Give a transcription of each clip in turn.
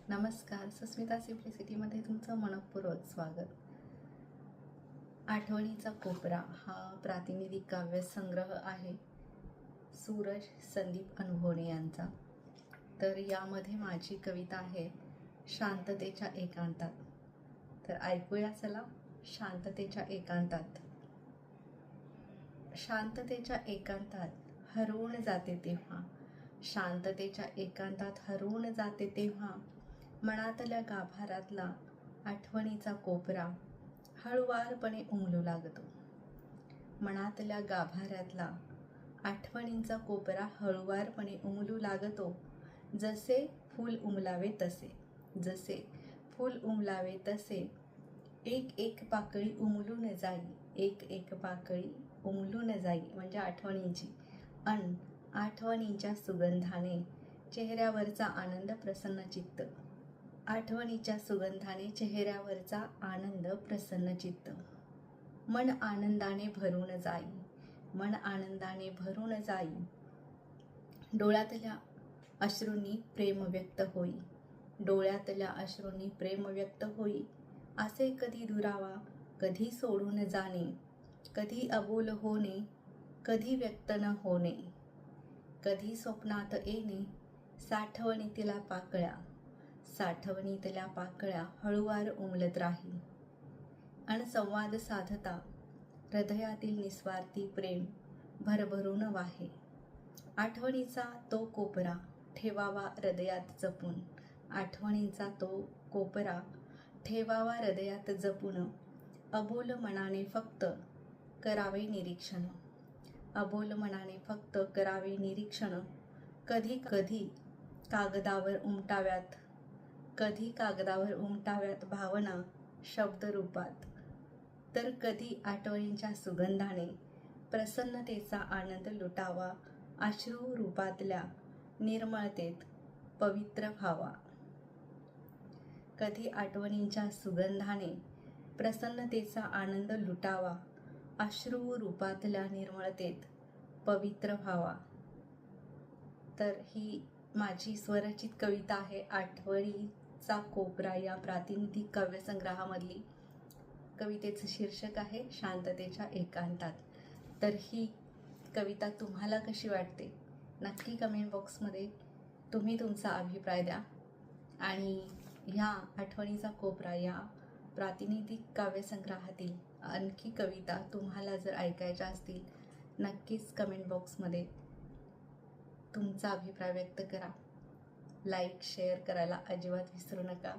नमस्कार. सुस्मिता सिम्प्लिसिटीमध्ये तुमचं मनःपूर्वक स्वागत. आठवणीचा कोपरा हा प्रातिनिधिक काव्यसंग्रह आहे सूरज संदीप अनुभवणे यांचा. तर यामध्ये माझी कविता आहे शांततेच्या एकांतात. तर ऐकूया चला. शांततेच्या एकांतात. शांततेच्या एकांतात हरवून जाते तेव्हा, शांततेच्या एकांतात हरवून जाते तेव्हा, मनातल्या गाभारातला आठवणीचा कोपरा हळुवारपणे उमलू लागतो. मनातल्या गाभाऱ्यातला आठवणींचा कोपरा हळुवारपणे उमलू लागतो. जसे फूल उमलावे तसे, जसे फूल उमलावे तसे, एक एक पाकळी उमलून जाई, एक एक पाकळी उमलून जाई. म्हणजे आठवणींची. आठवणींच्या सुगंधाने चेहऱ्यावरचा आनंद प्रसन्न चित्त, आठवणीच्या सुगंधाने चेहऱ्यावरचा आनंद प्रसन्न चित्त. मन आनंदाने भरून जाई, मन आनंदाने भरून जाई. डोळ्यातल्या अश्रूंनी प्रेम व्यक्त होई, डोळ्यातल्या अश्रूंनी प्रेम व्यक्त होई. असे कधी दुरावा, कधी सोडून जाणे, कधी अबोल होणे, कधी व्यक्त न होणे, कधी स्वप्नात येणे. साठवणीतल्या पाकळ्या, साठवणीतल्या पाकळ्या हळुवार उमलत राही. संवाद साधता हृदयातील निस्वार्थी प्रेम भरभरून वाहे. आठवणीचा तो कोपरा ठेवावा हृदयात जपून, आठवणींचा तो कोपरा ठेवावा हृदयात जपून. अबोल मनाने फक्त करावे निरीक्षण, अबोल मनाने फक्त करावे निरीक्षण. कधी कधी कागदावर उमटाव्यात, कधी कागदावर उमटाव्यात भावना शब्दरूपात, तर कधी आठवणींच्या सुगंधाने प्रसन्नतेचा आनंद लुटावा. अश्रू रूपातल्या निर्मळतेत पवित्र व्हावा. कधी आठवणींच्या सुगंधाने प्रसन्नतेचा आनंद लुटावा, अश्रू रूपातल्या निर्मळतेत पवित्र व्हावा. तर ही माझी स्वरचित कविता आहे आठवणीचा कोपरा या प्रातिनिधिक काव्यसंग्रहामधली. कवितेचं शीर्षक आहे शांततेच्या एकांतात. तर ही कविता तुम्हाला कशी वाटते नक्की कमेंट बॉक्समध्ये तुम्ही तुमचा अभिप्राय द्या. आणि ह्या आठवणीचा कोपरा या प्रातिनिधिक काव्यसंग्रहातील आणखी कविता तुम्हाला जर ऐकायच्या असतील नक्कीच कमेंट बॉक्समध्ये तुमचा अभिप्राय व्यक्त करा. लाईक शेअर करायला अजिबात विसरू नका.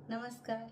नमस्कार.